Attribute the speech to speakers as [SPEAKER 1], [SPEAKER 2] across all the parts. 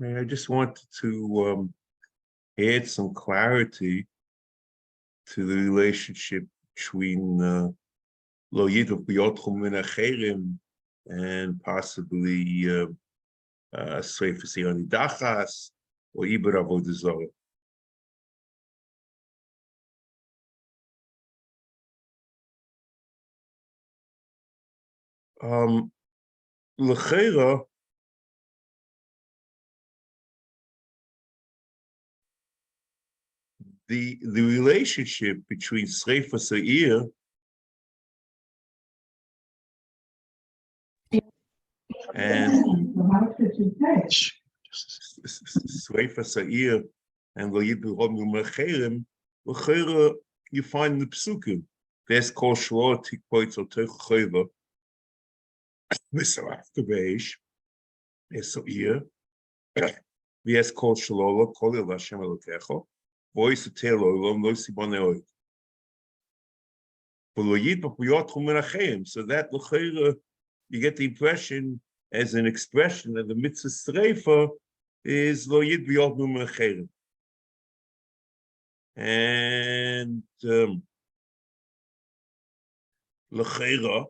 [SPEAKER 1] I just wanted to add some clarity to the relationship between Lo Yidov B'Yotchum Min Acherim and possibly Sefer Hanedachas or Iber Avodah Zarah. L'cheira, the relationship between Sefer Seir and Sefer Seir and Lo Yidov B'Yotchum Min Acherim, l'cheira, you find the psukim. There's kol shlo tikpoitz o tech chayva. Mr. After Beish, Seir. V'es kol shlo kol el Hashem Elokecha. Voice tell olam lo sibane oid. But Lo Yidov B'Yotchum Min Acherim. So that l'cheira, you get the impression as an expression that the mitzvah streifa is Lo Yidov B'Yotchum Min Acherim. And l'cheira,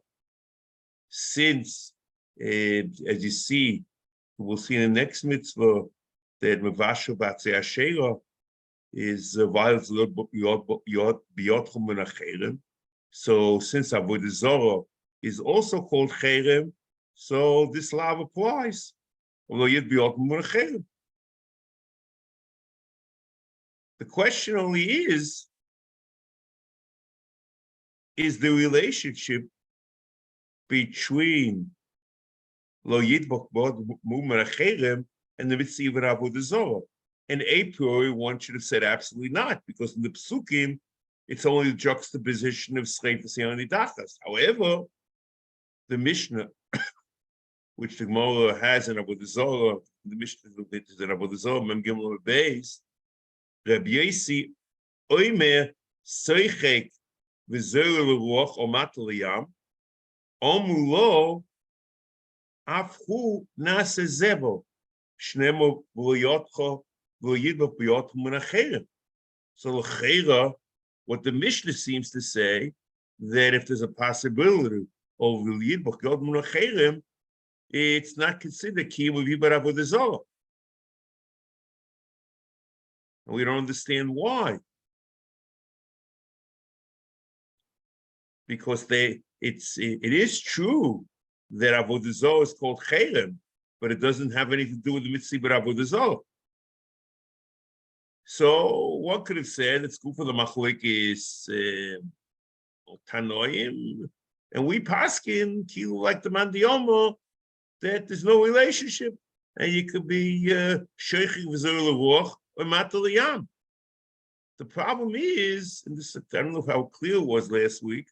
[SPEAKER 1] since as you see, we'll see in the next mitzvah that Mevasher Batzei Asherah is violence b'yotchum min acherem. So since Avodah Zarah is also called cherem, so this law applies. Although yet b'yotchum min acherem. The question only is the relationship between Lo Yidbach Mumar Acherem and the mitzvah Avodah Zarah. And a priori, one should have said absolutely not, because in the psukim, it's only the juxtaposition of Sefer Hanedachas. However, the Mishnah, which the Gemara has in Avodah Zarah, the Mishnah is in Avodah Zarah, Mem Gimel Beis, Rabbi Yosi Oimer Seichek v'Zer l'Ruach Omat l'Yam Omulo Afhu Nase Zebo Shnemo V'Yotcha V'Yidbach B'Yotchum Min Acherem. So l'cheira, what the Mishnah seems to say, that if there's a possibility of V'Yidbach B'Yotchum Min Acherem, it's not considered kiyum of Iber Avodah Zarah. And we don't understand why. Because it is true that Avodah Zarah is called cherem, but it doesn't have anything to do with the mitzvah but Avodah Zarah. So one could have said it's good for the machlokes Tanoim, and we paskin kilu like the Mandiyoma that there's no relationship, and you could be sheiching v'zer l'ruach or matal yam. The problem is, and this, I don't know how clear it was last week,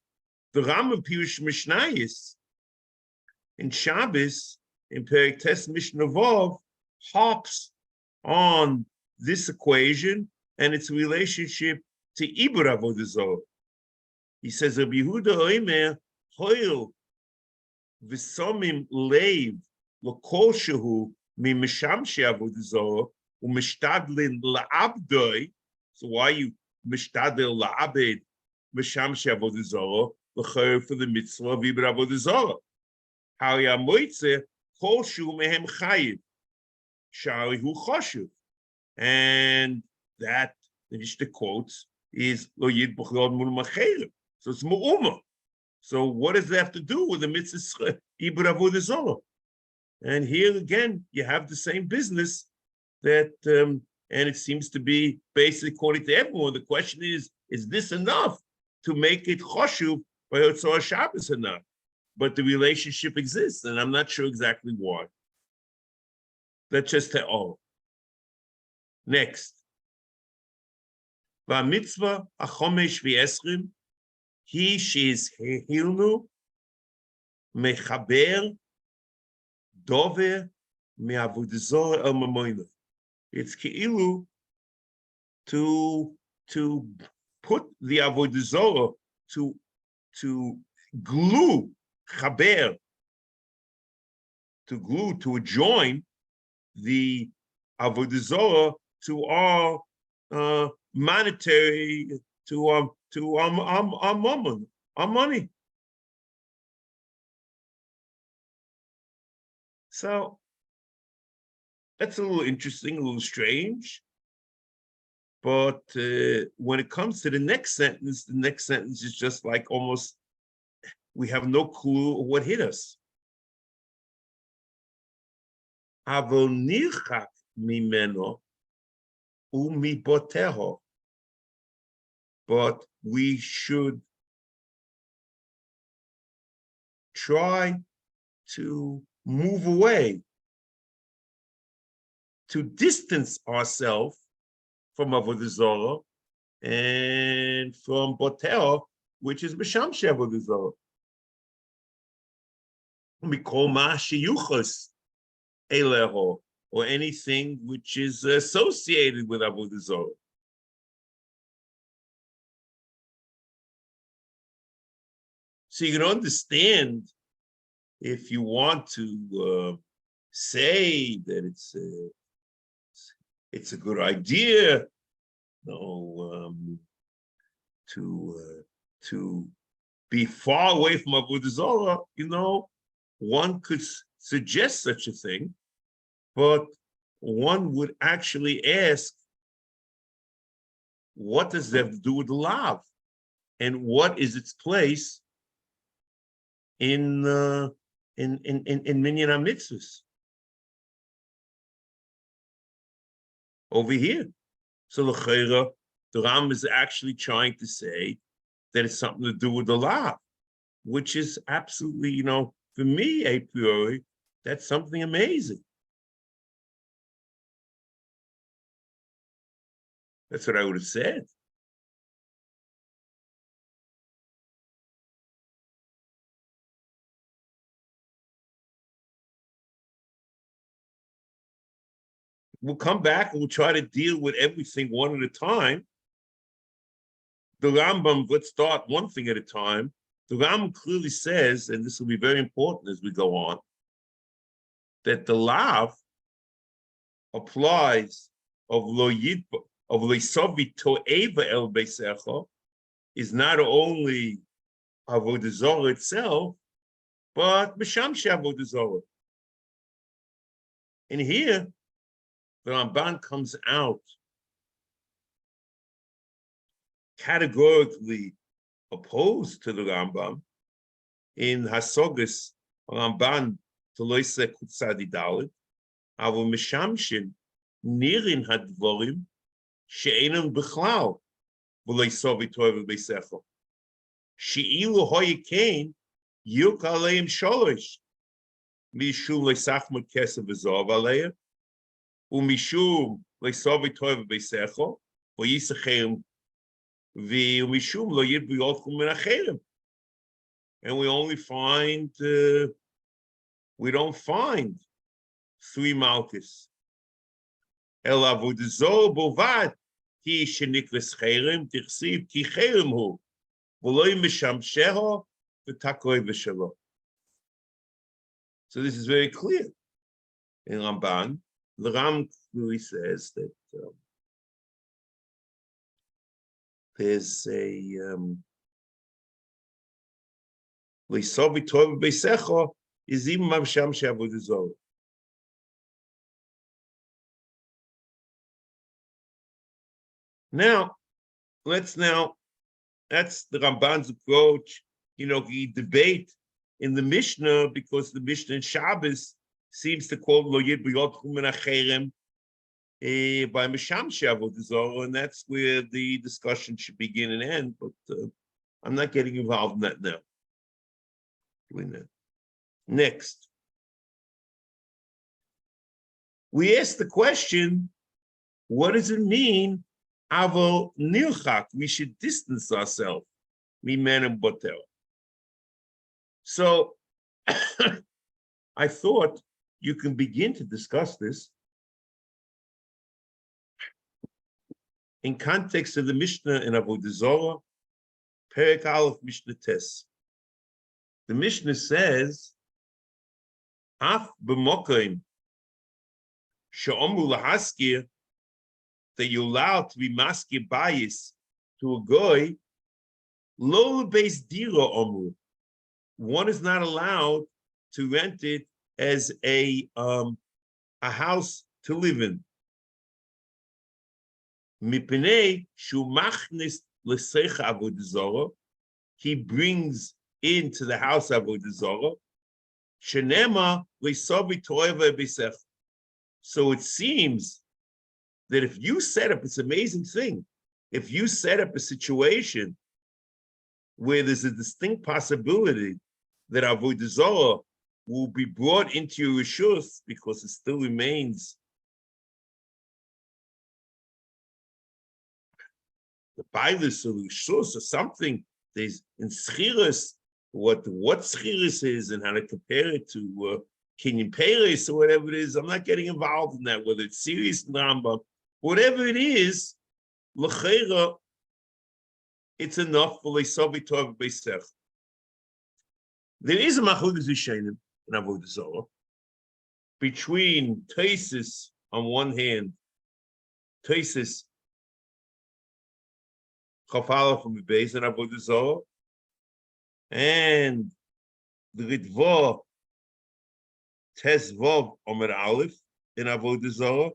[SPEAKER 1] the Rambam Pirush Mishnayis in Shabbos in Perek Tes Mishnah Vav hops on this equation and its relationship to Iber Avodah Zarah. He says, Rabbi Yehuda Oimer Hoil v'somim leiv l'kol shehu mimishamshi Avodah Zarah u'mishtadlin la'abdoi. So why you mishtadel la'abed mishamshi Avodah Zarah l'chayr for the mitzvah of Iber Avodah Zarah? How yamoitze kol shehu mehem chayiv shari hu choshev. And that, the Mishnah quotes, is Lo Yidbach B'Yotchum Min Acherem. So it's Mu'uma. So what does that have to do with the mitzvah Iber Avodah Zarah? And here again, you have the same business that, and it seems to be basically according to everyone. The question is this enough to make it choshev by Yotzor Shabbos or not? But the relationship exists, and I'm not sure exactly why. That's just all. Next. V'amitzvah achomesh v'esrim hi she's hilnu mechaber dover me'avodah zarah el mamoina. It's keilu to put the avodah zarah to glue chaber, to join the avodah zarah to our monetary, to our mammon, our money. So that's a little interesting, a little strange. But when it comes to the next sentence is just like almost, we have no clue of what hit us. Avol nirchak mimeno umiboteho. But we should try to move away, to distance ourselves from avodah zarah and from boteho, which is b'sham avodah zarah. Mikol ma sheyuchos eleho, or anything which is associated with avodah zarah. So you can understand, if you want to say that it's a good idea, to be far away from avodah zarah, one could suggest such a thing, but one would actually ask, what does that have to do with the lav, and what is its place in minyan HaMitzvos over here? So the Ram is actually trying to say that it's something to do with the law, which is absolutely, for me, a priori, that's something amazing. That's what I would have said. We'll come back and we'll try to deal with everything one at a time. The Rambam, let's start one thing at a time. The Rambam clearly says, and this will be very important as we go on, that the lav applies of loisavi tועבה el ביתך is not only avodah zarah itself, but בשם avodah zarah. And here, the Ramban comes out categorically opposed to the Rambam in Hasogas Ramban Toloise Kutsadi Dalit, Avo Mishamshin Nirin Hadvorim She'enam Bichlal V'leisovi Tועבה Beisecho She'ilu Hoye Kain Yuk Aleim Sholosh Mishum Leisachmut Kesev V'Zov Aleim Umishum Leisovi Tועבה Beisecho V'yisachem V'umishum Lo Yirbu Yotchum Min Acherem. And we only find, we don't find three malchus. El avodah zarah bovad ki shenikras cherem tichsiv ki cherem hu v'lo mishamsheho v'takoi v'shelo. So this is very clear in Ramban. The Ram clearly says that there's a Leisovi tועבה beisecho is even mavsham she'avodah zarah. Now, that's the Ramban's approach. He debate in the Mishnah, because the Mishnah in Shabbos seems to quote Lo Yirbu Yotchum Min Acherem by Misham she'avodah zarah, and that's where the discussion should begin and end. But I'm not getting involved in that now. Next, we ask the question, what does it mean? Avol nirchak, we should distance ourselves. Mimen botel. So I thought you can begin to discuss this in context of the Mishnah in Avodah Zarah, Perek Aleph Mishnah Tes. The Mishnah says, Af b'mokim she'omru lahaskir, that you're allowed to be maskir bias to a goy, lo beis dira omru. One is not allowed to rent it as a house to live in. Mipnei shu machnis l'seicha avodah zarah, he brings into the house avodah zarah. Shenema l'savi tauva b'sech. So it seems that if you set up, it's an amazing thing, if you set up a situation where there's a distinct possibility that avodah zarah will be brought into your rishus, because it still remains the pilus or rishus or something. There's in schiras what schiras is and how to compare it to Kenyan Peres or whatever it is. I'm not getting involved in that, whether it's serious Rambam, whatever it is, l'cheira, it's enough for leisavi tov beisech. There is a machlokes rishonim in avodah zarah between Taisis on one hand, Taisis Chafala from the base in avodah zarah, and the Ritva Tesvav Omer Aleph in avodah zarah,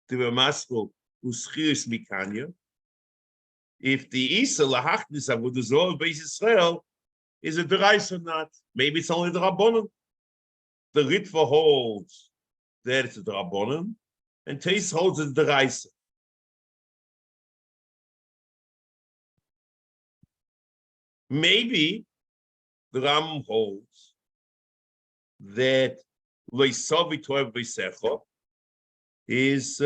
[SPEAKER 1] the Ramaskal Uschiris Mikanya. If the Isa Lahachnis avodah zarah Beis Yisrael is a derais or not, maybe it's only the Rabbanon. The Ritva holds that it's a Rabbanon, and Tais holds it's the derais. Maybe the Ram holds that Leisavi Tov Beisecha is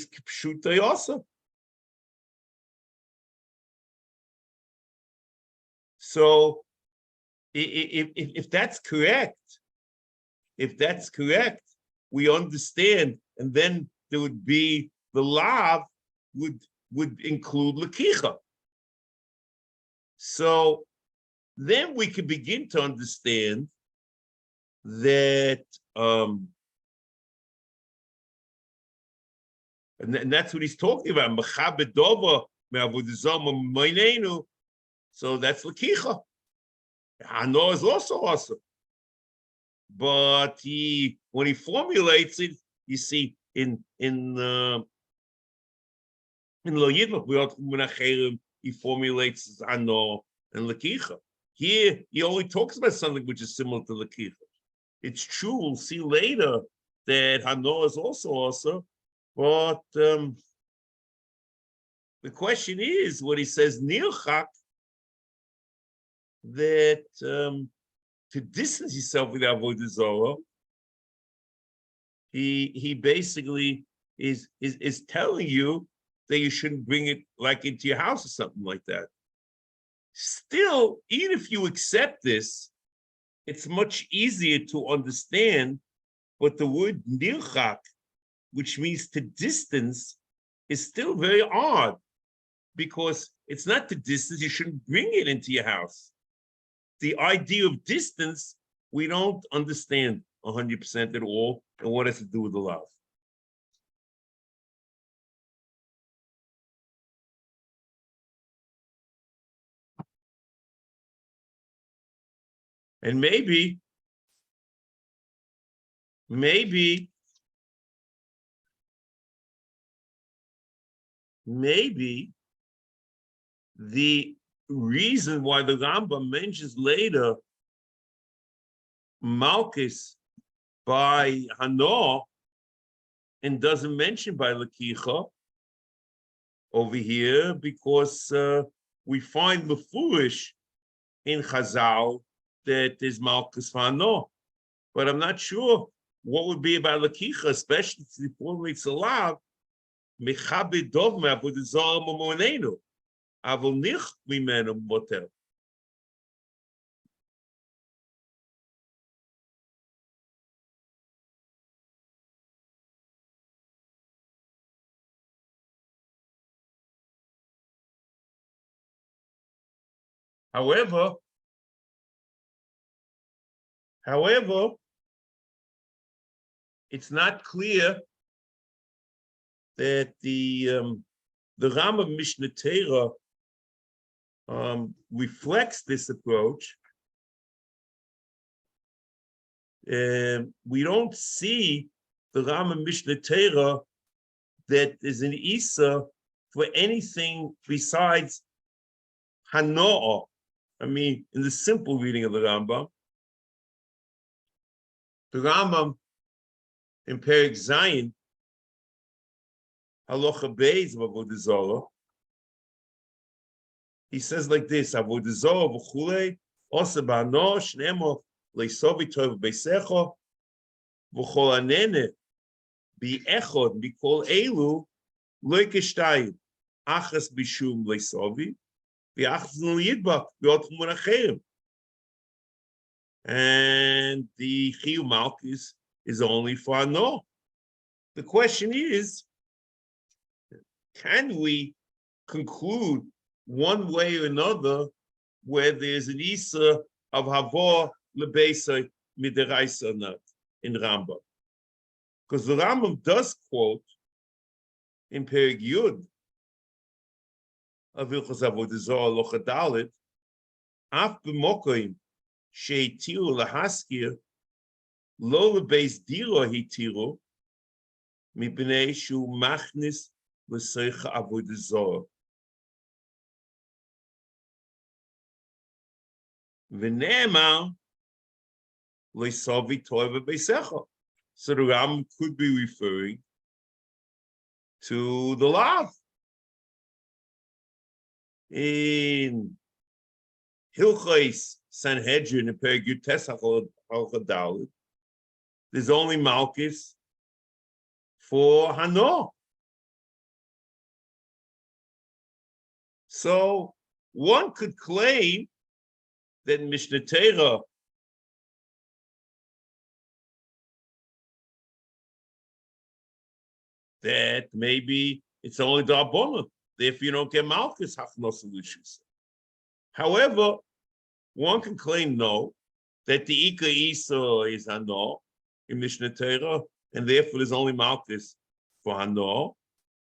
[SPEAKER 1] Kipshuta also. So if that's correct, we understand, and then there would be the lav would include lakicha. So then we could begin to understand that, and that's what he's talking about. So that's lakicha. Hanah is also awesome. But when he formulates it, you see, in Lo Yidlach, he formulates Hanah and lakicha. Here, he only talks about something which is similar to lakicha. It's true, we'll see later that Hanah is also awesome, but the question is, what he says, nirchak, that to distance yourself with avodah zarah, he basically is telling you that you shouldn't bring it like into your house or something like that. Still, even if you accept this, it's much easier to understand. But the word nirchak, which means to distance, is still very odd, because it's not the distance, you shouldn't bring it into your house. The idea of distance, we don't understand 100% at all, and what has to do with the love. And maybe the reason why the Rambam mentions later Malchus by Hanah and doesn't mention by Lakicha over here, because we find the foolish in Chazal that there's Malchus for Hanah. But I'm not sure what would be about Lakicha, especially to the formulates a lot. Mechabe dogma avodah zarah momonenu. Avol nich mimenu motel. However, it's not clear that the Rambam Mishnah Torah reflects this approach. We don't see the Rambam Mishnah Torah that is an Isa for anything besides Hanoah. I mean, in the simple reading of the Rambam in Perek Zayin, Halacha Beis of Avodah Zarah, he says like this: Avodah Zarah v'chulei osa b'hanoah shneimor leisovi tov beisecha v'chol hanene bi'echod mikol elu lo kishtayim achas bishum leisovi v'achas l'yidbak v'otchum v'nacherim. And the Chiyuv Malchus is only for Hanoah. The question is, can we conclude one way or another where there's an Isa of Havor Lebeisa Mideraisa or not in Rambam? Because the Rambam does quote in Perek Yud of Hilchos Avodah Zarah Locha Dalet, Af b'mokoim she'itiru lahaskir lo lebeis diro hitiru mipnei shu machnis l'seicha Avodah Zarah. V'ne'emar leisovi tova beisecha. So the Rambam could be referring to the law. In Hilchos Sanhedrin in Perek Yud Tes Halacha Dalet, there's only Malchus for Hanoah. So one could claim that Mishnah Torah that maybe it's only Darbonah. If you don't get Malchus, Hachnos Lushus. However, one can claim no, that the Ika Isa is Hanoah in Mishnah Torah, and therefore there's only Malchus for Hanoah.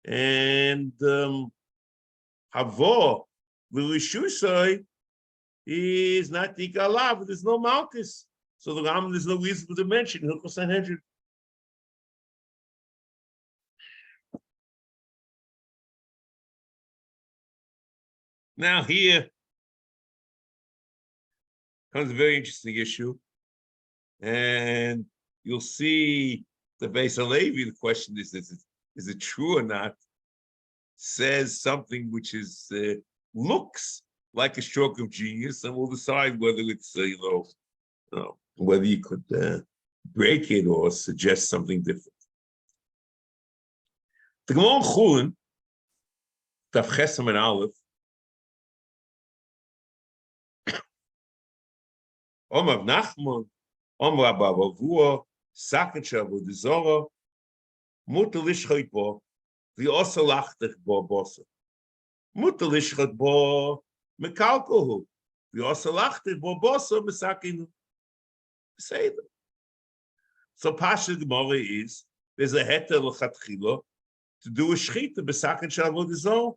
[SPEAKER 1] And Havor, the Rishusai, is not the Ika Alav, there's no Malchus. So the Rambam, there's no reason to mention Hilchos Sanhedrin. Now here comes a very interesting issue, and you'll see the Beis Halevi. The question is it true or not? Says something which is looks like a stroke of genius, and we'll decide whether it's whether you could break it or suggest something different. The Gemara Chulin, Daf Chesam and Aleph. Omav Nachman, Omra Bavavua, Saket Avodah Zarah, Mutar Lishchot Bo, V'osa Lachtech Bo Bosa. Mutar Lishchot Bo Mekalkohu, V'osa Lachtech Bo Bosa Mesakinu. Say them. So Pasha Gemara is there's a heter l'chatchila to do a shchita b'saket Avodah Zarah.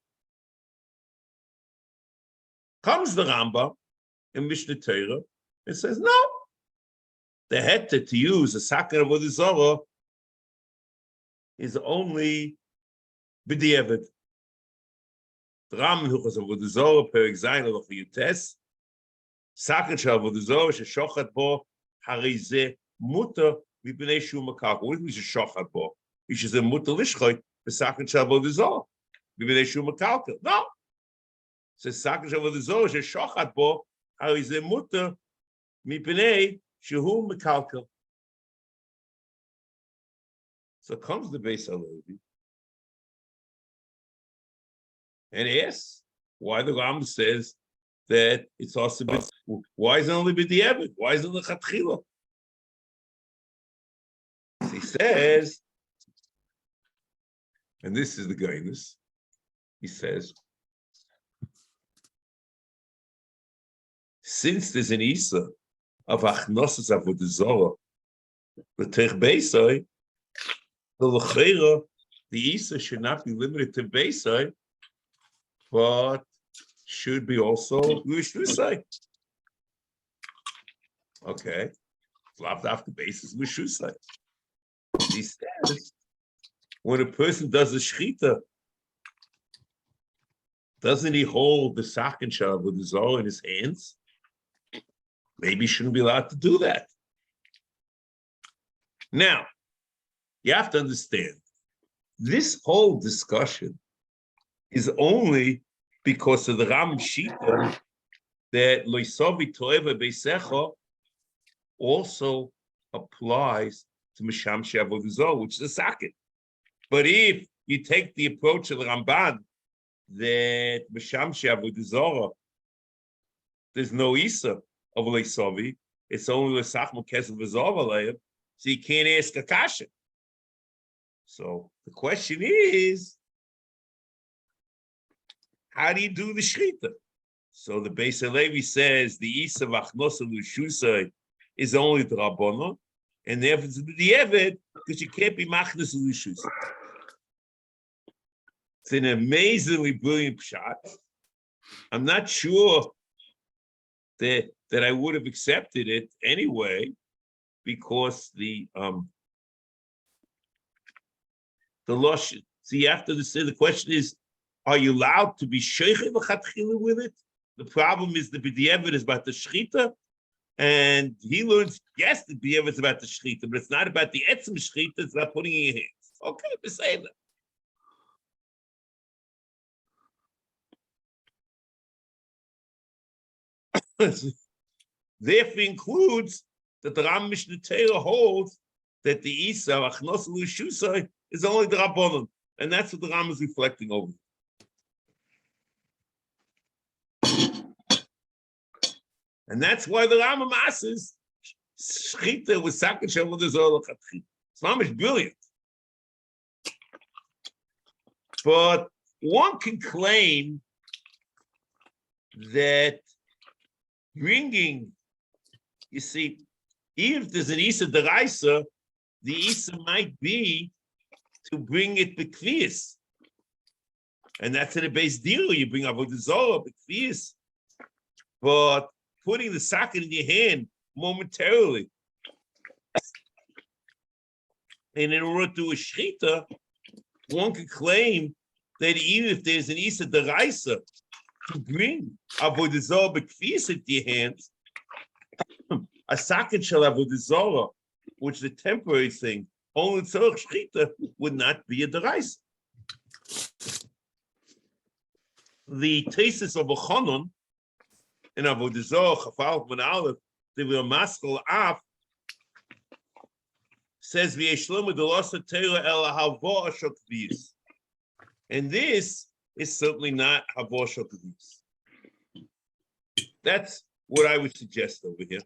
[SPEAKER 1] Comes the Rambam in Mishnah Torah. It says, no, the heter to use a saker of Avodah Zarah is only b'diavad. The Rambam Hilchos Avodah Zarah, Perek Zayin Halacha Yutes, saker Avodah Zarah sheshochat bo harizeh mutar mipnei shu makar. What is sheshochat bo? He should say mutar lishchot b'saker Avodah Zarah mipnei shu makar. No, it says saker Avodah Zarah sheshochat bo harizeh mutar mipnei shehu mekalkel. So comes the Beis Halevi and asks why the Rambam says that it's also why is it only b'diavad? Why isn't it lechatchila? He says, and this is the guidance. He says, since there's an Isa of Achnosas Avodah Zarah, the Tech Beisai, The l'cheira, the Isa should not be limited to Beisai, but should be also Rishusai. Okay. Flopped off the basis Rishusai. He says, when a person does a shechita, doesn't he hold the sakin shell with the zohar in his hands? Maybe he shouldn't be allowed to do that. Now, you have to understand, this whole discussion is only because of the Ram Shita that loisovi toeva beisecha also applies to Misham She'avodah, which is a sakin. But if you take the approach of the Ramban that Misham She'avodah, there's no Isa of loisovi, it's only l'sachma kesef v'zov aleiv, so you can't ask a kasha. So the question is, how do you do the shechita? So the Beis Halevi says the Isa v'achnosa l'shusay is only the Rabbanon, and therefore it's the Eved because you can't be machnos l'shusay. It's an amazingly brilliant shot. I'm not sure that I would have accepted it anyway, because the law. So you have to say the question is, are you allowed to be sheikhei v'chatchila with it? The problem is the b'diavad is about the shechita, and he learns, yes, the b'diavad is about the shechita, but it's not about the etzem shechita, it's about putting in your hands. Okay, we say that. Therefore includes that the Ram Mishnah Torah holds that the Isa achnos l'shusay is only the Rabbanon, and that's what the Ram is reflecting over. And that's why the Rambam asks shechita with sakin shel v'dezor l'chatchila. It's not much brilliant, but one can claim that bringing, you see, if there's an Isa deraisa, the Isa might be to bring it b'kvius, and that's in a base deal. You bring avodah zarah b'kvius, but putting the socket in your hand momentarily, and in order to do a shechita, one could claim that even if there's an Isa deraisa to bring avodah zarah b'kvius into your hands, a socket shall avodah zarah, which is a temporary thing, only tzorach shechita, would not be a deraisa. The thesis of Ochanon in avodah zarah chafal ben aleph, the maskal af, says v'yeshlomu delosa teira el havo ashok kvius, and this is certainly not havo ashok kvius. That's what I would suggest over here.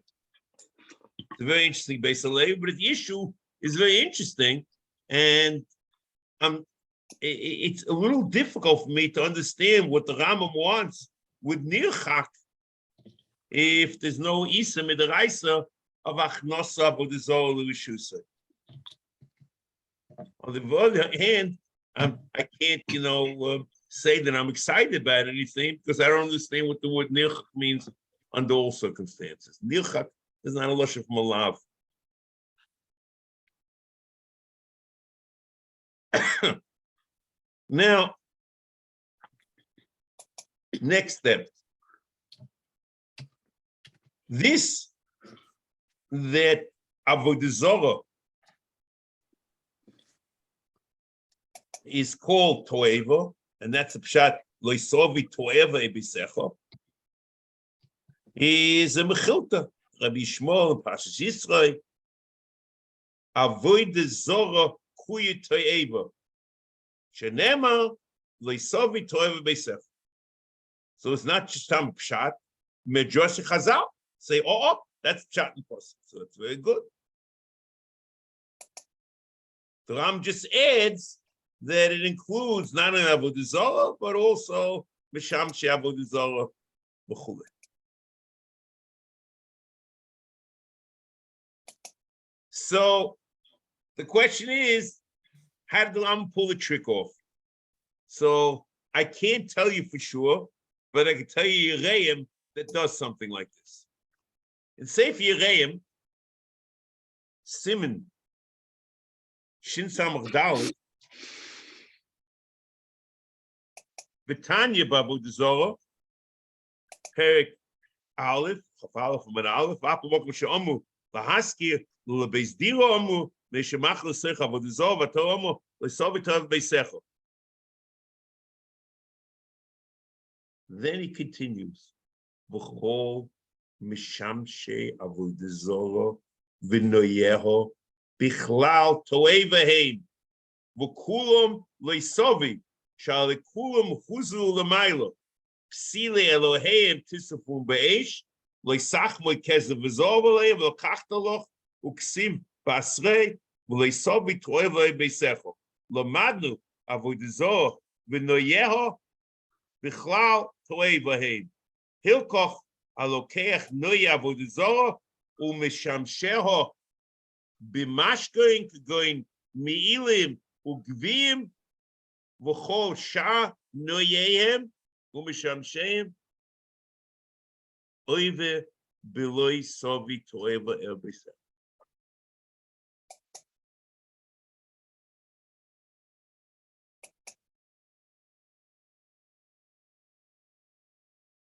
[SPEAKER 1] It's a very interesting base of labor, but the issue is very interesting, and it's a little difficult for me to understand what the Rambam wants with nirchak if there's no isa midaraisa of achnosa avodah l'rishusay. On the other hand, I can't, say that I'm excited about anything because I don't understand what the word nirchak means under all circumstances. Nirchak is not a lashon from a lav. Now, next step. This that avodah zarah is called tועבה, and that's a pshat loisovi tועבה ebisecha, is a mechilta. Rabbi Shmuel, Pashas Yisrael, avodah zarah kuye tועבה, shenema loisovi tועבה ebisecha. So it's not just some pshat. Medrash Chazal say, oh, that's pshat and pasuk. So it's very good. The Ram just adds that it includes not only avodah zarah but also misham she'avodah zarah b'chulei. So The question is, how did the Rambam pull the trick off? So I can't tell you for sure, but I can tell you Yereim that does something like this. In Sefer Yereim, Siman Shin Samach Dalet, Betanya Babu Dezorah, Perik Aleph, Chaf Aleph and Aleph, Apamok Mishamu, Lahaskir, Lulabeis Diro Amu, Meshemach Lesecha, Vodezor, Vatomu, Lesovitav Beisecha. Then he continues, V'chol Mishamshe Avodezor, V'noyeho, Bichlal Toeva Hein, V'kulam Lesovi, Shalekulam Huzu Lamailo, Psile Eloheim Tisafum Be'esh, Leisach Moikezav V'zovaleim, V'kachtaloch, Uksim Basrei, V'leisovi Toeva Beisecho, Lamadnu Avodezor, V'noyeho, Bichlal Toeva Hein, Hilkoch Alokeach Noya Avodezor, Umishamsheho, Bimashkoin Goin Mi'ilim, Ugvim, V'chol Shah Noyehem, Umishamsheim, Oive Beloi Sovi Toeva El Beisecho.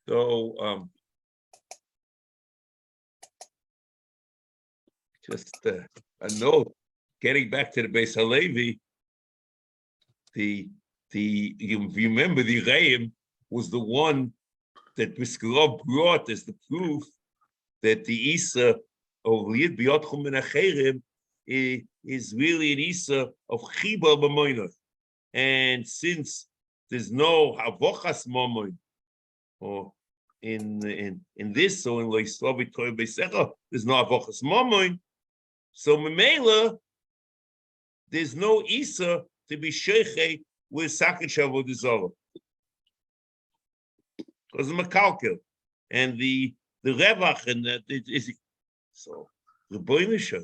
[SPEAKER 1] So, just a note, getting back to the Beis Halevi, you remember the Reim was the one that Biskarov brought as the proof that the Isa of Liad B'Yotchum and Acherim is really an Isa of Chiba B'Moinah. And since there's no Havochas Momoin, or in this, so in Loislavi Toy Beisecha, there's no Avochas Momoin. So Memela, there's no Isa to be Sheiche with Saket Shavodizoro. Because the Makalkel and the Revach and that is so the Boinisha,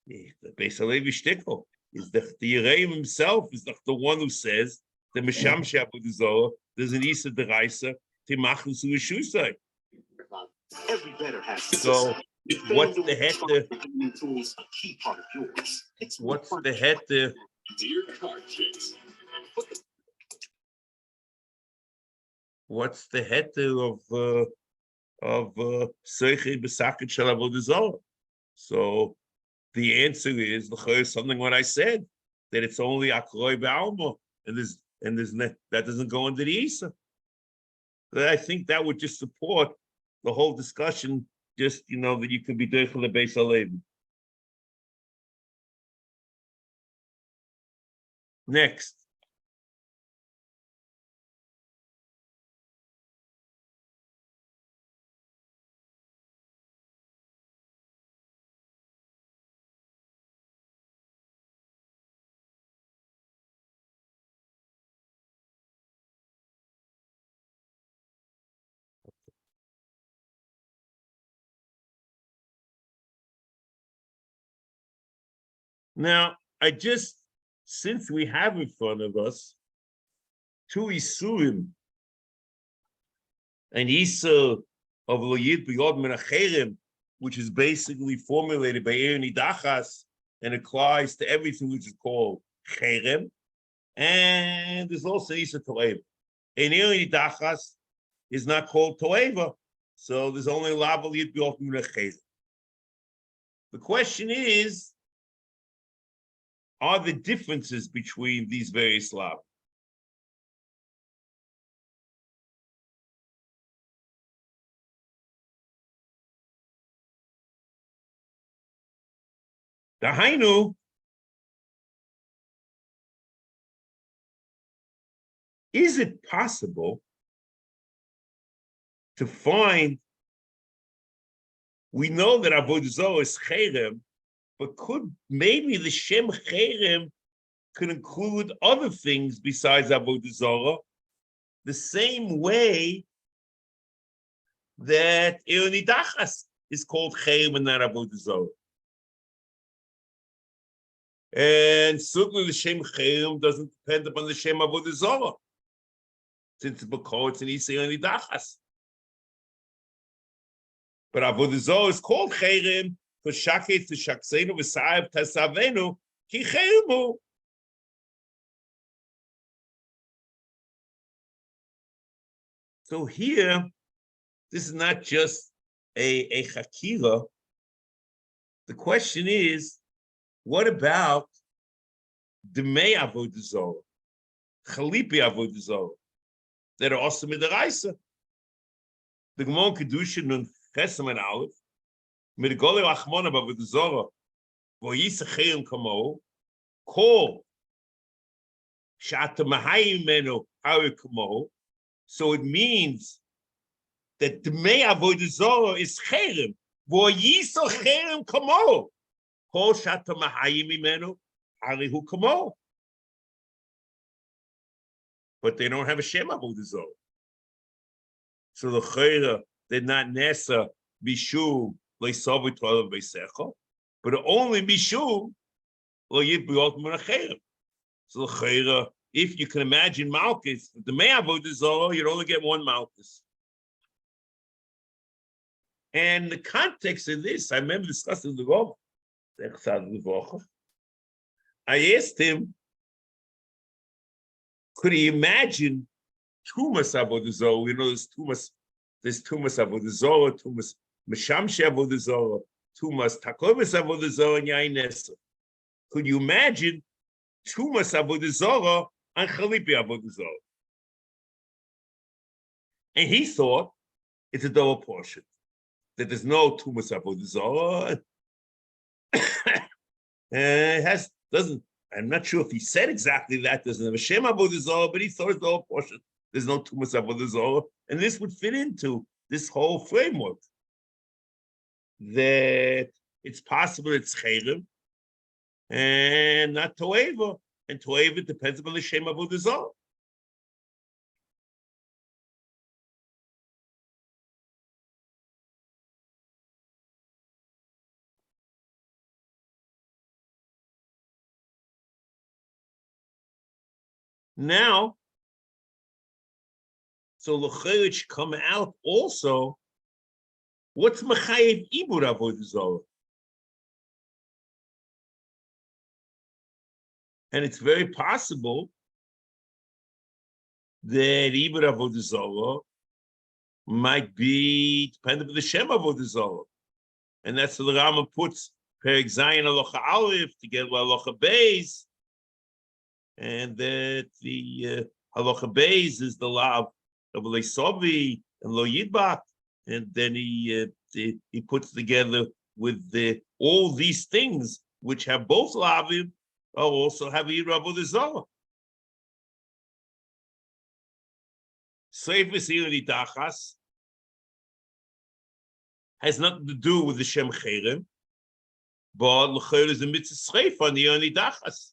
[SPEAKER 1] the Beis Halevi Shtickle is the Yereim himself is the one who says the Misham Shavodizoro, there's an Isa Deraisa. Every so what's the heter? What's the heter? What's the heter of Seichei B'Saket Shel Avodah? So the answer is something what I said, that it's only Akroi B'Alma, and there's that doesn't go under the Isa. But I think that would just support the whole discussion, just, that you can be doing for the Beis Halevi. Next. Now, since we have in front of us two Isurim, an Isa of Lo Yid B'Yod Min HaCherem, which is basically formulated by Nidachas and applies to everything which is called Cherem, and there's also Isa Toeva. And Nidachas is not called Toeva, so there's only Lav Lo Yid B'Yod Min HaCherem. The question is, are the differences between these various laws? The Hainu is it possible to find? We know that Avodah Zarah is Cherem, but could maybe the Shem Cherem could include other things besides Avodah Zarah, the same way that Nidachas is called Cherem and not Avodah Zarah. And certainly the Shem Cherem doesn't depend upon the Shem Avodah Zorah, since it's an Isay and Nidachas. But Avodah Zorah is called Cherem for Shakhet to Shaksenu v'Sayev Tasavenu ki Cheremu. So here, this is not just a Chakira. The question is, what about Demei Avodah Zorah, Chalipi Avodah Zorah, that are also midaraisa? The Gemara Kedushin and Chesam and Aleph, Midgolei Achmona Avodah Zorah, Voyisachayim Kamo, Kol Shata Mahayim Meno Hari Kamo. So it means that Demei Avodah Zorah is Cherem, Voyisachayim Kamo. Kol Shata Mahayim Meno Hari Hu Kamo. But they don't have a Shem Avodah Zorah. So the Chayra did not nesa bishum leisavu tolava beisecha, but only bishum lo yibiyot menachem. So the Chayra, if you can imagine Malchus, the May Avodah Zorah, you'd only get one Malchus. And the context of this, I remember discussing the Rav. I asked him, could he imagine Tumas Avodah Zorah? You know, there's Tumas Avodah Zorah, Tumas Meshamshe Avodah Zorah, Tumas Takovis Avodah Zorah, and Yain Nesa. Could you imagine Tumas Avodah Zorah and Chalipi Avodah Zorah? And he thought it's a double portion, that there's no Tumas Avodah Zorah. I'm not sure if he said exactly that, doesn't have a Shem Avodah Zorah, but he thought it's the whole portion. There's no Tumas Avodah Zorah, and this would fit into this whole framework. That it's possible it's Cherem and not Tauva, and Tauva depends upon the Shem Avodah Zorah. Now, so l'chayr should come out also. What's mechayev ibur avodah zorah? And it's very possible that ibur avodah zorah might be dependent on the shem avodah zorah, and that's what the Rama puts perek zayin halacha aleph together with halacha beis, and that the halacha beis is the law of leisavi and lo yidbak, and then he puts together with all these things which have both lavim, also have ibur avodah zorah. Sefer Lidachas has nothing to do with the Shem Cherem, but l'chayr is a mitzvah schreif on the Lidachas.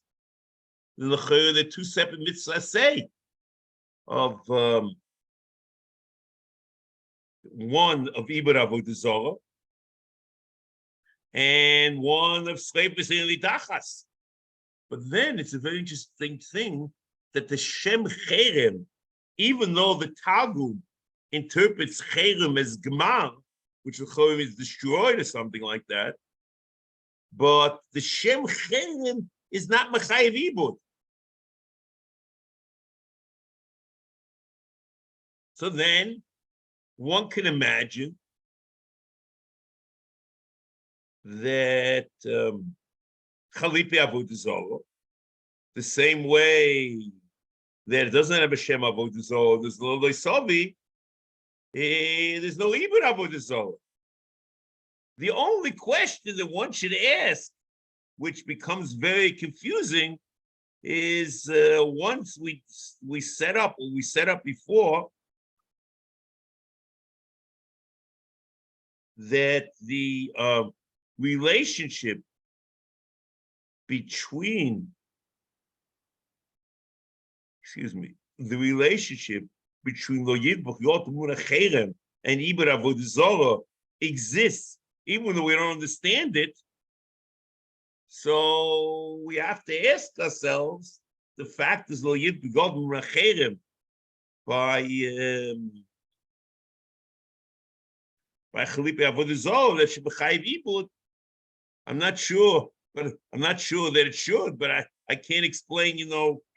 [SPEAKER 1] L'chayr, the two separate mitzvahs say of one of ibur avodah zorah and one of schreif Lidachas. But then it's a very interesting thing that the Shem Cherem, even though the Targum interprets Cherem as Gemar, which the Cherem is destroyed or something like that, but the Shem Cherem is not Mechayev Ibud. So then one can imagine that Chalipi Avodah Zorah, the same way that it doesn't have a Shem Avodah Zorah, there's no Loisavi, there's no Ibud Avodah Zorah. The only question that one should ask, which becomes very confusing, is once we set up what we set up before, that the relationship between, the relationship between Lo Yidbach Yot Muna Cherem and Ibur Avodah Zorah exists, even though we don't understand it. So we have to ask ourselves, the fact is, lo yid begotten racherem by Chalipi Avodah Zarah that should be chayiv ibud. I'm not sure that it should, but I can't explain,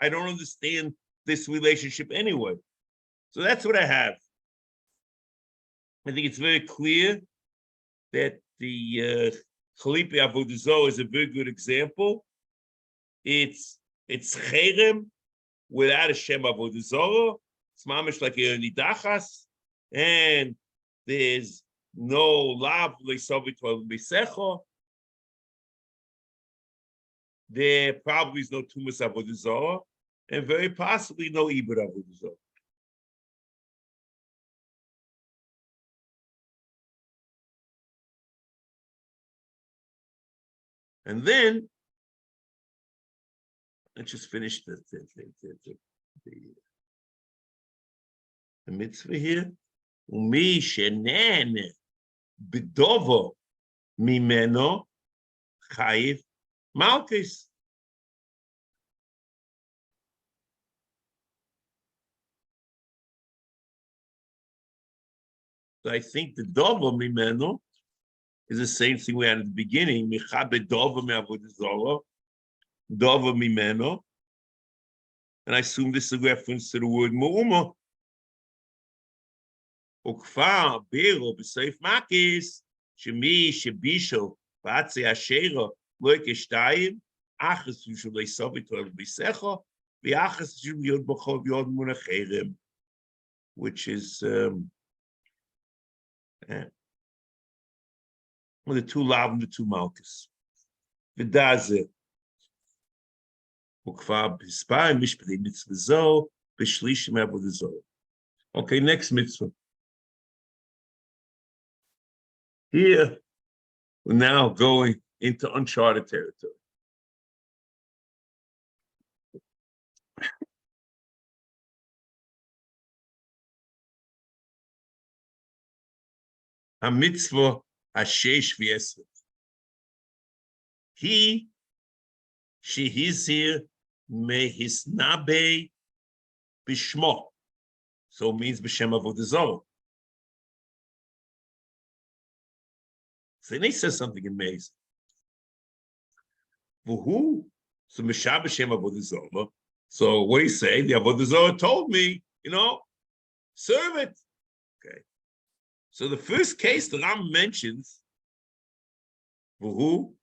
[SPEAKER 1] I don't understand this relationship anyway. So that's what I have. I think it's very clear that the Chalipi Avodah Zarah is a very good example. It's cherem without a Shem Avodah Zarah. It's mamish like a nidachas, and there's no lav leisavitol bisecha. There probably is no tumas avodah zarah, and very possibly no ibud avodah zarah. And then let's just finish the mitzvah here. Umi shenen bedovo mimeno chayiv malchus. So I think the dovo mimeno is the same thing we had at the beginning. Michabe dovo me'avodah zarah, dovo mimeno, and I assume this is a reference to the word mu'uma. Ukfa bero b'seif makis shemi shebisho b'atzei ashera loike shtayim achas ushul leisavitol b'secha v'achas ushul yod b'chov yod munacherem, which is the two lav and the two malchus. V'daze ukfa b'spayim mishpatei mitzvah zo b'shlishim avodah zarah. Okay, next mitzvah. Here, we're now going into uncharted territory. HaMitzvah Hashesh v'esrei. She's here, mehisnabe bishmo. So it means b'shem avodah zarah. So then he says something amazing. Who? So Misha b'shem avodah zarah. So what do you say? The avodah zarah told me, serve it. Okay. So the first case the Ram mentions, who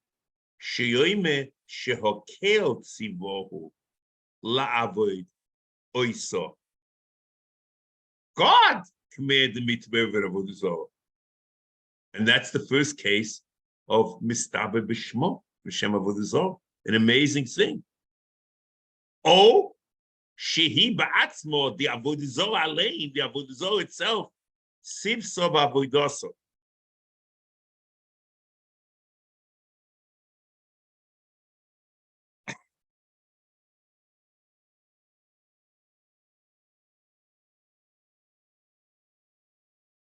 [SPEAKER 1] sheyoime shehokel tzivohu la'avoid oiso. God commanded me to be with avodah zarah. And that's the first case of mistaber b'shmo, b'shem avodah zarah, an amazing thing. Oh, shehi ba'atzmo, the avodah zarah alein, the avodah zarah itself, sivso ba'avodaso.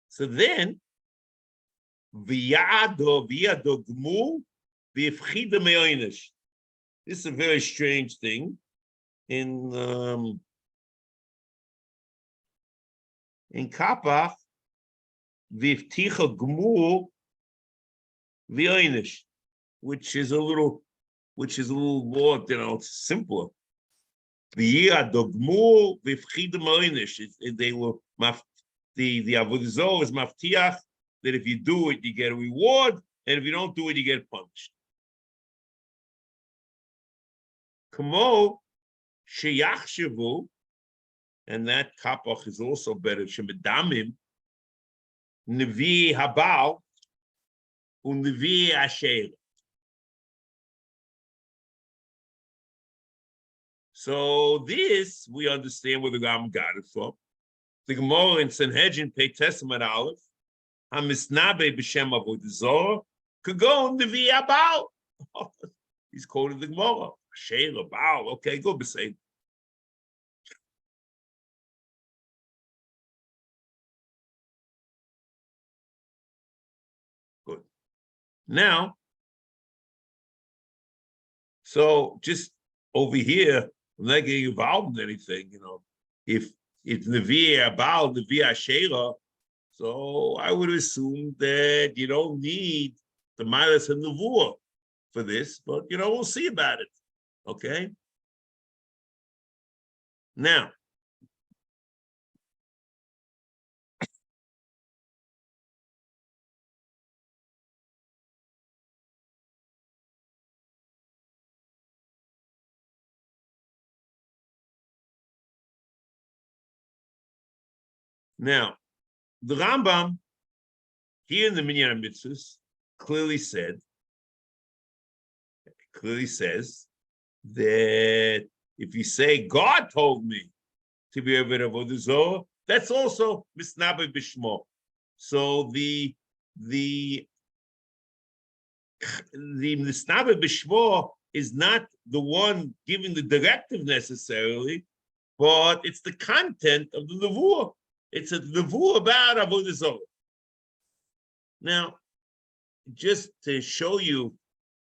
[SPEAKER 1] So then, v'yado gmu v'yifchida me'oinish. This is a very strange thing. In Kapach, v'yifticha gmu v'oinish, which is a little more, it's simpler. V'yado gmu v'yifchida me'oinish. They were the avodah zarah is maftiach that if you do it, you get a reward, and if you don't do it, you get punished. Kamo sheyachshavu, and that kapach is also better. Shemedamim nevi habal unevi asher. So this we understand where the Ram got it from. The Gemara in Sanhedrin Pei Testament Aleph. HaMisnabe b'shem avodah zarah kagon nevi habal. He's quoted the Gemara. Shayla, Baal. Okay, go beside. Good. Now, So just over here, I'm not getting involved in anything, If Nevi Abal, Nevi Ashera, so I would assume that you don't need the Milas and Nevuah for this, but we'll see about it. Okay. Now, the Rambam here in the Minyan HaMitzvos clearly says that if you say God told me to be a bit of Avodah Zorah, that's also misnabeh b'shmo. So the misnabeh b'shmo is not the one giving the directive necessarily, but it's the content of the nevuah. It's a nevuah about Avodah Zorah. Now, just to show you,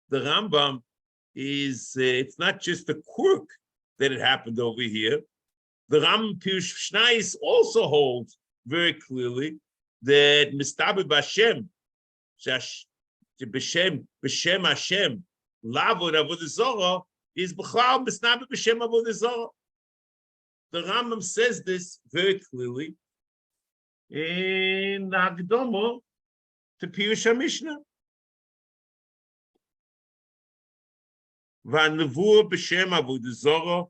[SPEAKER 1] the Rambam is, it's not just a quirk that it happened over here. The Rambam Pirush Shnais also holds very clearly that Mistaber Bashem, B'Shem Hashem, Lavod Avodah Zorah, is B'chlal Mistaber B'Shem Avodah Zorah. The Rambam says this very clearly in the Hagdomo to Pirush HaMishnah. והנבואה בשם עבודה זרה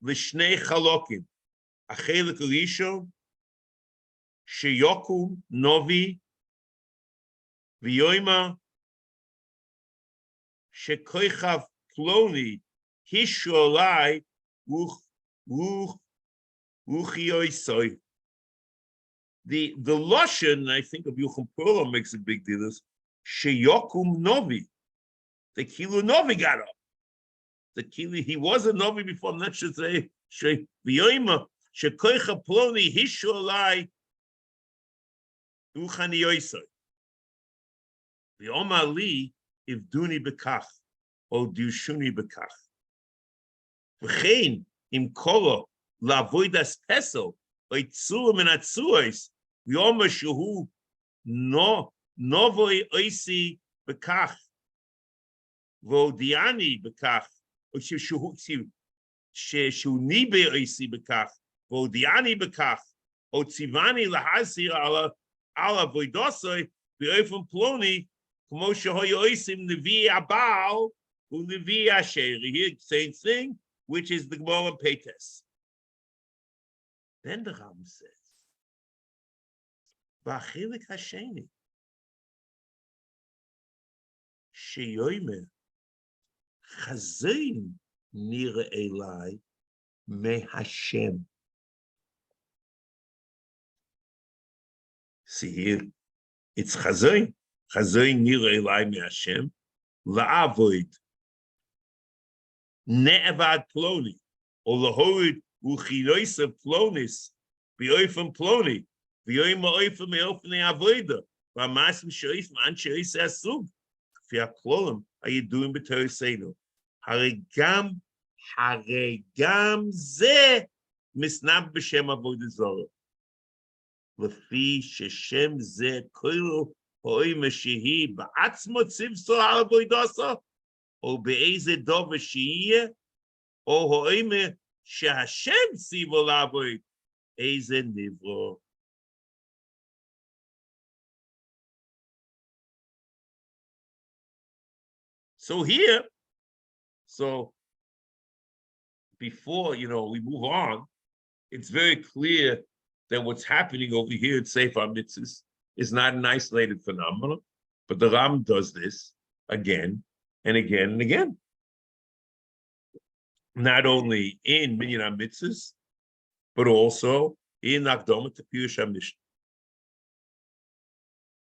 [SPEAKER 1] לשני חלקים. החלק הראשון, שיקום נביא ויאמר שכוכב פלוני הישרו עלי וכיועסי. The Lashon, I think, of Yucham Perla makes a big deal, is sheyakum novi. The Kilu Novi got up. The Kili, he was a Novi before, I'm not sure to say, V'yoima, shekoicha ploni hishu alai uchani yoisai. V'yoma li, ivduni bekach, or dushuni bekach. V'chein, im kolo, la'avoidas pesel, oitzuim and atzuos, v'yoma shehu, novoi oisi bekach. Vodiani bekach, shuni beisi bekach, Vodiani bekach, Otzivani lahasir ala voidosoi, beofen ploni, kmo shehoyoisim nevi abal, u nevi asheri. Here, same thing, which is the Gemara Peites. Then the Ram says, V'achilik hasheni, sheyoimer, Chazin nira elai me Hashem. See here, it's Chazin. Chazin nira elai me Hashem. La'avoid ne'avad ploni or lahoid uchiloisa plonis b'oifem ploni b'oima oifem me'ofnei avoida v'amasim shoif man shoif asug k'fi ha'klolim are you doing b'Torah Seinu? Harigam ze misnab b'shem avodah zorah. Lefi sheshem ze koilo hoi meshihi ba'atzmo tzivso al avodah o be'eze dov shiyeh o hoi me shehashem tzivo la'avoid eze nivro. So here, before we move on, it's very clear that what's happening over here in Sefer HaMitzvos is not an isolated phenomenon, but the Ram does this again and again and again. Not only in Minyan HaMitzvos, but also in Akdoma to Pirush HaMishnah.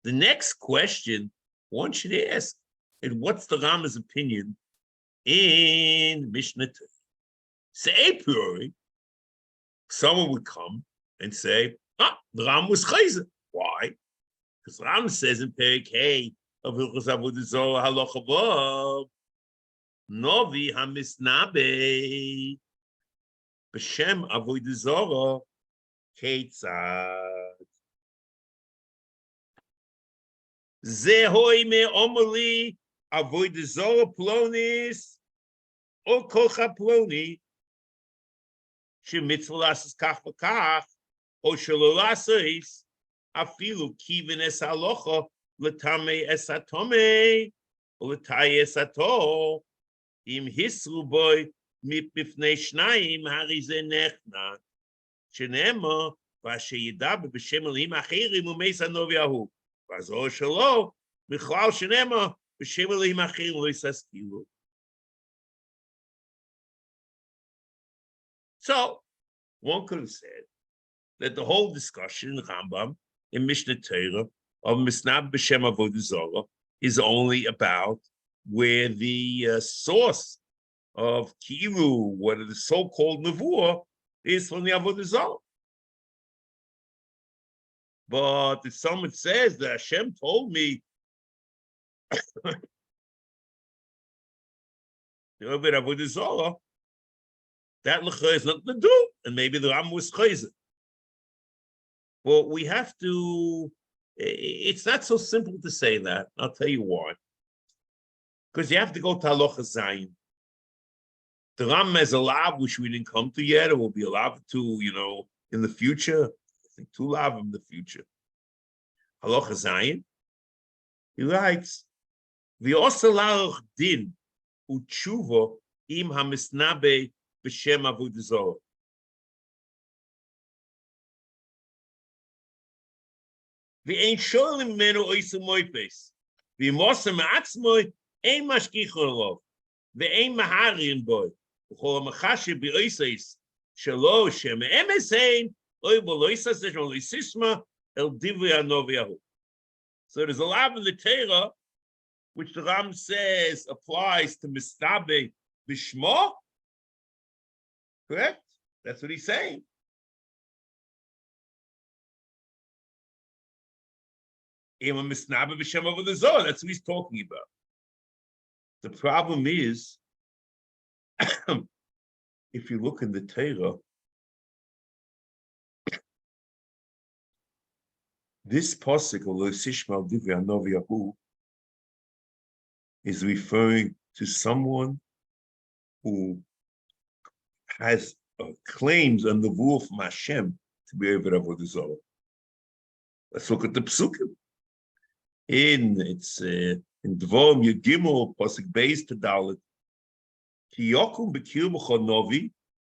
[SPEAKER 1] The next question one should ask, and what's the Rama's opinion in Mishnah? Say a priori, someone would come and say, the Ram was chayzer. Why? Because Ram says in Perek Hey of Hilchos Avodah Zorah Halacha Vav Novi hamisnabe Beshem avodah zara ketzad. Zehoy me omali avodah zara plonis o kolcha ploni shemitzvah lasses kach v'kach o shelo lasses afilu kivin es halocha letame es atome o letay es ato im hisru boy mit bifnei shnayim hari ze nechna shenema v'sheyida b'shem elim achirim u'meis hanovi ahu v'azor shelo michlal shenema b'shem elim achirim lo yisaskilu. So one could have said that the whole discussion in Rambam in Mishnah Torah of Misnab B'Shem Avodah Zarah is only about where the source of Kiru, what is the so-called Nevuah, is from the Avodah Zarah. But if someone says that Hashem told me the Avodah Zarah, that lecha is nothing to do, and maybe the Ram was chayzer. Well, we have to. It's not so simple to say that. I'll tell you why. Because you have to go to halacha zayin. The Ram has a lav which we didn't come to yet. It will be a lav to, in the future. I think 2 lav in the future. Halacha zayin. He writes, "V'osalarach din u'tshuva im hamisnabe b'shem avodah zarah." V'ein sholim menu oisem moifes. V'imosem ma'atzmoi ein mashkichon alav. V'ein maharin boy. V'chol ha'machashe b'oises shelo shem emes ein oy b'loisas shem loisisma el divrei hanovi ahu. So there's a lot in the Torah which the Ram says applies to mistabe b'shma. Correct? That's what he's saying. That's what he's talking about. The problem is, if you look in the Torah, this pasuk is referring to someone who has claims on the rule from Hashem to be able to avodah zarah. Let's look at the psukim. In Dvom Yegimel pasuk beis to Dalet. Ki yokum b'kir b'chonovi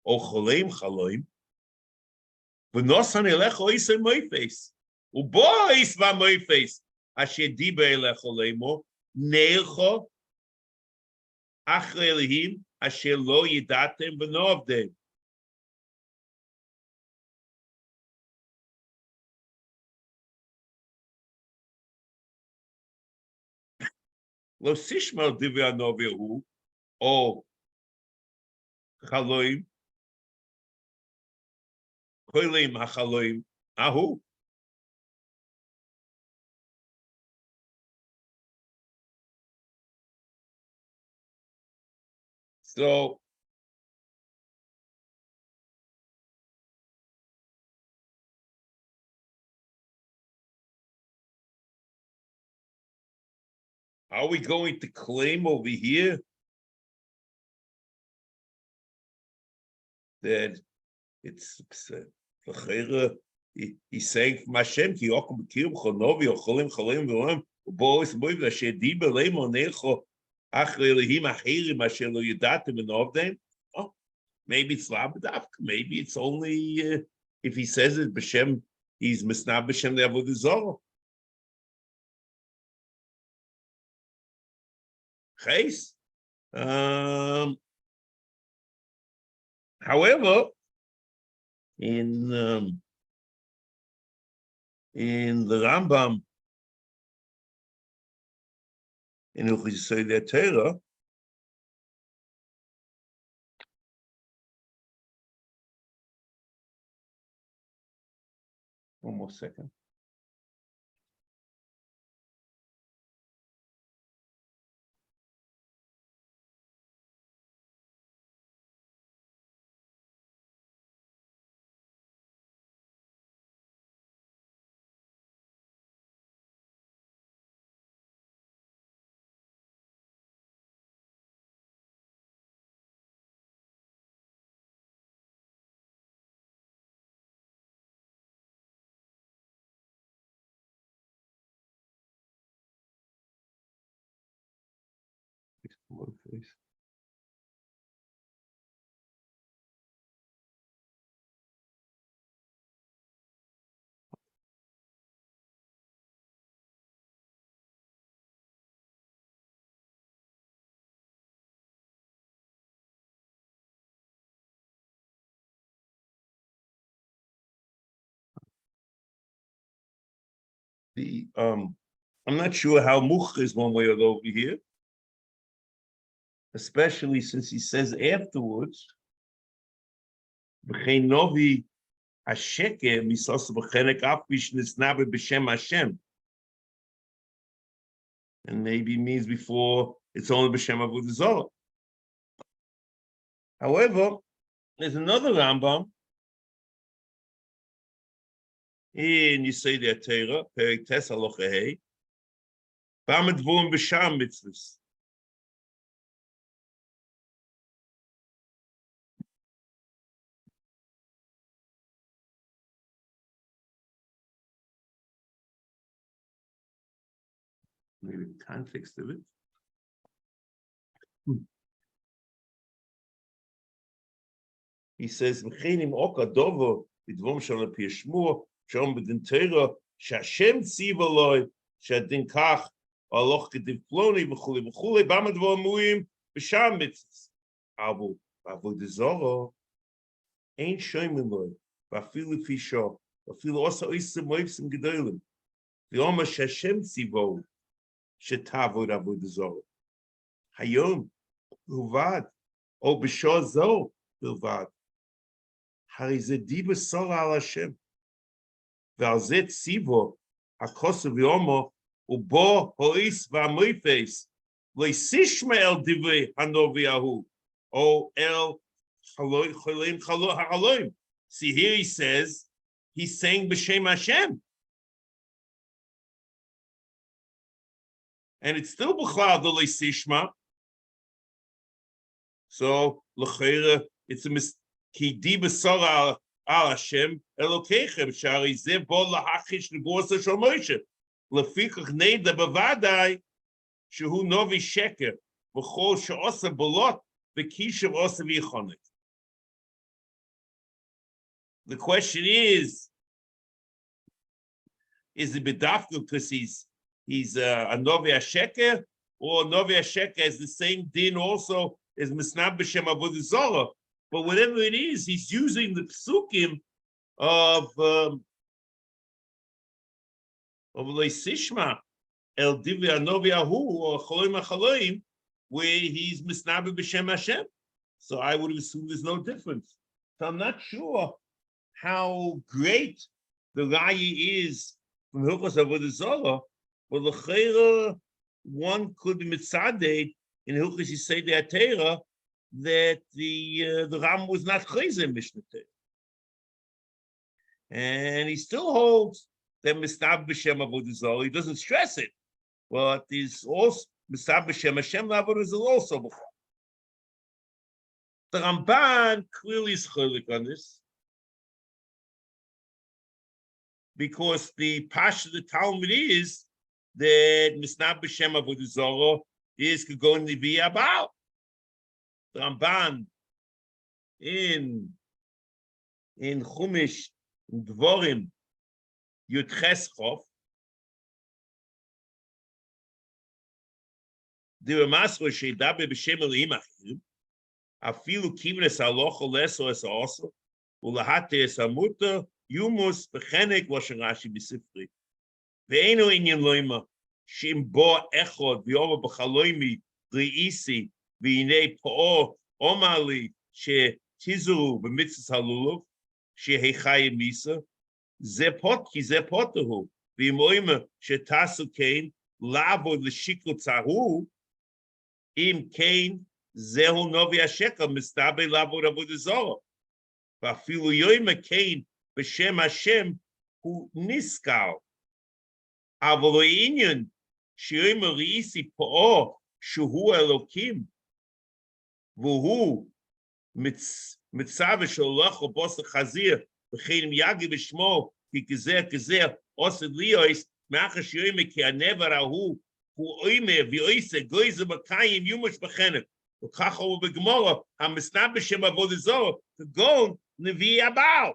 [SPEAKER 1] o choleim chaloim v'nosan elecha oisay moifes ubo ois v'moifes asher diber elecha leimo neilcho achre elihim asher lo yidatem v'noavdem. Lo sishmal divrei hanovi hu o chaloim choleim hachaloim ahu. So are we going to claim over here that it's he's saying from Hashem, ki yokum b'kirim chonovi or cholim cholim v'olam u'bois moiv asher diber leimo neilcho achre elihim achirim asher lo yidatem v'noavdem. Oh, maybe it's labadavka. Maybe it's only if he says it b'shem, he's misnab b'shem the avodah zarah. Chais. However, in the Rambam, in the Torah, one more second. I'm not sure how Much is one way or the over here, especially since he says afterwards, "V'chein novi hasheker misas b'chenek af b'shnitnabah b'shem Hashem," and maybe means before it's only b'shem avodah zarah. However, there's another Rambam in Yisodei Torah, Perek Tes Halacha Hey, B'amidvurim b'sham mitzvos. Maybe the context of it. He says, "V'chenim oka dovo b'dvom shel pi shmur shom b'din Torah she'Hashem tziva loy she'adin kach aloch k'div ploni v'chuli v'chuli b'amidvurim muim b'sham mitzvos. Abu avodah zarah ein shoymin loy v'afilu fi shah v'afilu osa oisem moifsim gedolim v'yoma she'Hashem tziva שתעבוד עבודה זרה. היום בלבד, או בשעה זו בלבד. הרי זה דיבה סורה על השם. ועל זה ציוו, הכוסף ואומו, ובו הויס והמויפס, לא יסישמה אל דברי הנובי ההוא, או אל חלוים החלוים. See, here he says, he's saying בשם Hashem. And it's still b'chlal the leisishma. So l'chayra, it's a ki di b'sara al Hashem elokeichem shari ze bo lahachish l'borsa shel Moshe lefikach neda b'vadai shehu novi sheker v'chol she'osa bolot v'kishav osa v'yichonet. The question is it bedafka because he's a Novi HaSheker, or Novi HaSheker is the same din also as Misnab B'Shem Avodah Zarah. But whatever it is, he's using the psukim of Leisishma, El Divi Novi Ahu, or Choloim HaCholoim, where he's Misnab B'Shem Hashem. So I would assume there's no difference. So I'm not sure how great the Raya is from Hilchos Avodah Zarah. Well, the one could mitzadeh in Hilchos Yisodei Torah that the Ram was not chayzer in Mishnah Torah, and he still holds that mistab b'shem avodah zarah. He doesn't stress it, but he's also mistab b'shem Hashem avodah zarah also b'chol. The Ramban clearly is chaylik on this because the pasha of the Talmud is that Misnab B'Shem Avodah Zarah is going to be about. The Ramban in Chumash Dvorim Yud Cheschof, the Ramasro Sheidaber B'Shem Elohim Achim, Afilu Kivnes Aloch Oleso Es Aso, Ulahate Es Amuta Yumus B'Chenek Loshen Rashi B'Sifri. ואינו עניין לוימה, שאם בו אחד ויאמר בחלומי ראיסי, והנה פאו אומר לי שתזרו במצוות הלולוב, שהחי מיסה, זה פוטר הוא, ואם אומר שתעשו כן, לעבוד לשיקול צהור, אם כן, זהו נובי השקר, מסתבר לעבוד עבודה זרה. ואפילו יאמר כן, בשם השם, הוא נזכר. אבל העניין שיאמר ראיסי פאו שהוא אלוקים, והוא מצווה שהולך לבשר חזיר, וכן אם יגיד בשמו, כי כזה עושה ליאוס, מאחר שיאמר כי הנבר ההוא הוא אומר, ויועסה, גויזה בקיים, יומש בחנק. וככה הוא בגמורה, המשנה בשם עבוד זו, כגון נביא הבעל.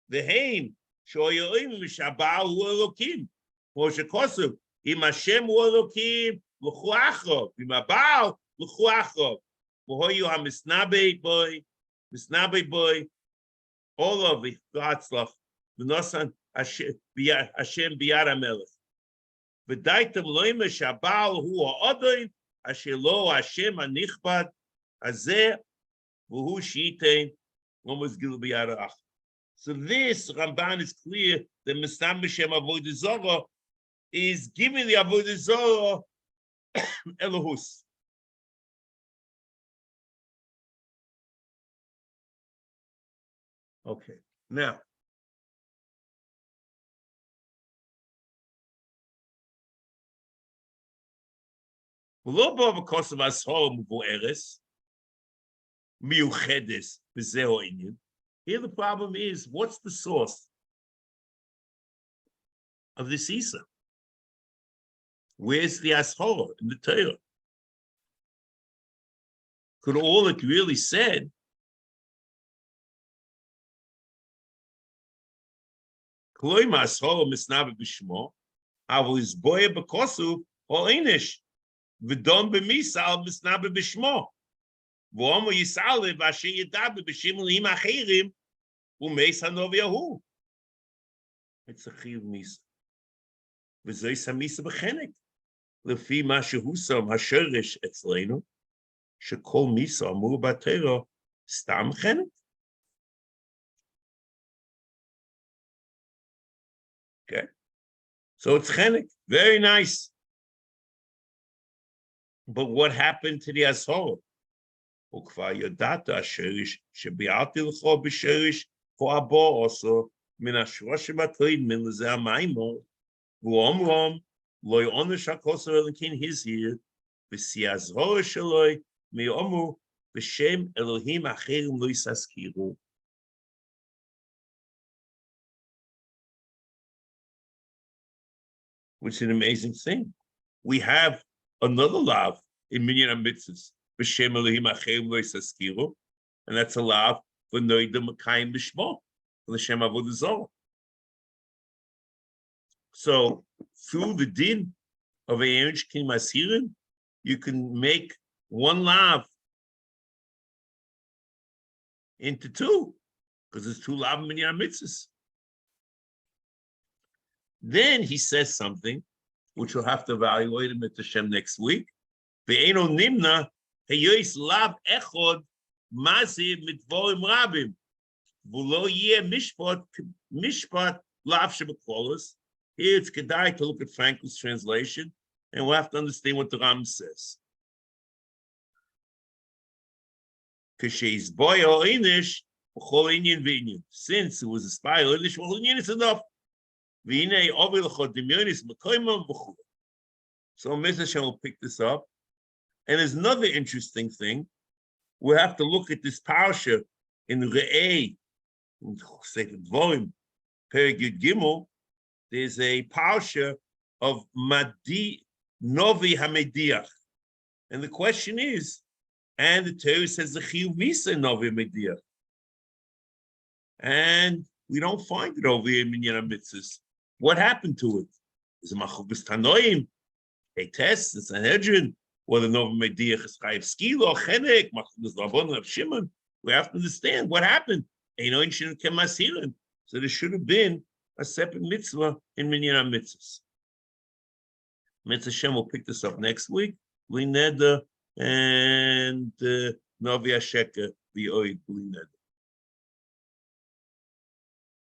[SPEAKER 1] והם, שאוירים משהבעל הוא אלוקים. כמו שכוסף, אם השם הוא אלוקים, לכו אחרוב. אם הבעל, לכו אחרוב. והיו המשנבי בוי, אולו והצלח, ונוסן השם ביד המלך. ודייתם לא אמר שהבעל הוא האודין, אשר לא השם הנכבד, הזה, והוא שייתן, לא מסגיל ביד האח. So this, Ramban is clear that Mishnah B'Shem Avodah Zorah is giving the Avodah Zorah Elohus. Okay, now. ולא בו בכוס המסהור מבוארס, מיוחדס, וזהו העניין. Here the problem is, what's the source of this Isa? Where's the Ashora in the Torah? Could all it really said Kloim Ashora misnabe b'shmo, avol izboye b'kosu or inish, v'don b'misa al misnabe b'shmo. V'omo yisale v'asher yedabe b'shim l'im achirim u'meis hanov yahu. It's a chiyuv misa. V'zois ha-misa b'chenek. Lefi ma shehu som ha-shoresh etzleinu, shekol misa amur b'Torah stam chenek. Okay, so it's chenek, very nice. But what happened to the Ashor? Ukva yodata asherish shebi'ati l'cho b'sherish for abo also min ashroshim atrid min l'zeh ha'maimor v'omrom lo yonesh ha'koser elikin his here v'si Ashor sheloi mi'omu b'shem Elohim acherim lo yisaskiru. Which is an amazing thing. We have another lav in Minyan HaMitzvos, B'Shem Elohim Acherim Lo Yisaskiru, and that's a lav for Noida Makayim B'Shmo, for the Shem Avodah Zorah. So through the din of E'ench King Masirin, you can make one lav into two, because there's two lav in Minyan HaMitzvos. Then he says something, which we'll have to evaluate him at Hashem next week. Ve'eno nimna heyois lav echod maziv mitvorim rabim v'lo yeh mishpat lav shebeklolos. Here it's kedai to look at Frankel's translation, and we'll have to understand what the Ram says. K'sheis boy o inish v'chol inyan v'inyan. Since it was a spy o inish v'chol inyan, it's enough. So Mr. Hashem will pick this up. And there's another interesting thing. We have to look at this parsha in Re'eh, Sefer Dvorim, Perek Yud Gimel. There's a parsha of Novi HaMediach. And the question is, and the Torah says the Chiyuv Misa Novi HaMediach. And we don't find it over here in Minyan HaMitzvos. What happened to it? Is it Machubis Tanoim, a test, it's a hedron, or the Nova Mediach is Chayiv Skilo, Chenek, Machubis Rabban of Shimon? We have to understand what happened. So there should have been a separate mitzvah in Minyan HaMitzvos. Mitzvah Shem will pick this up next week. Bli Neder and Novi Asheka, the Oid Bli Neder.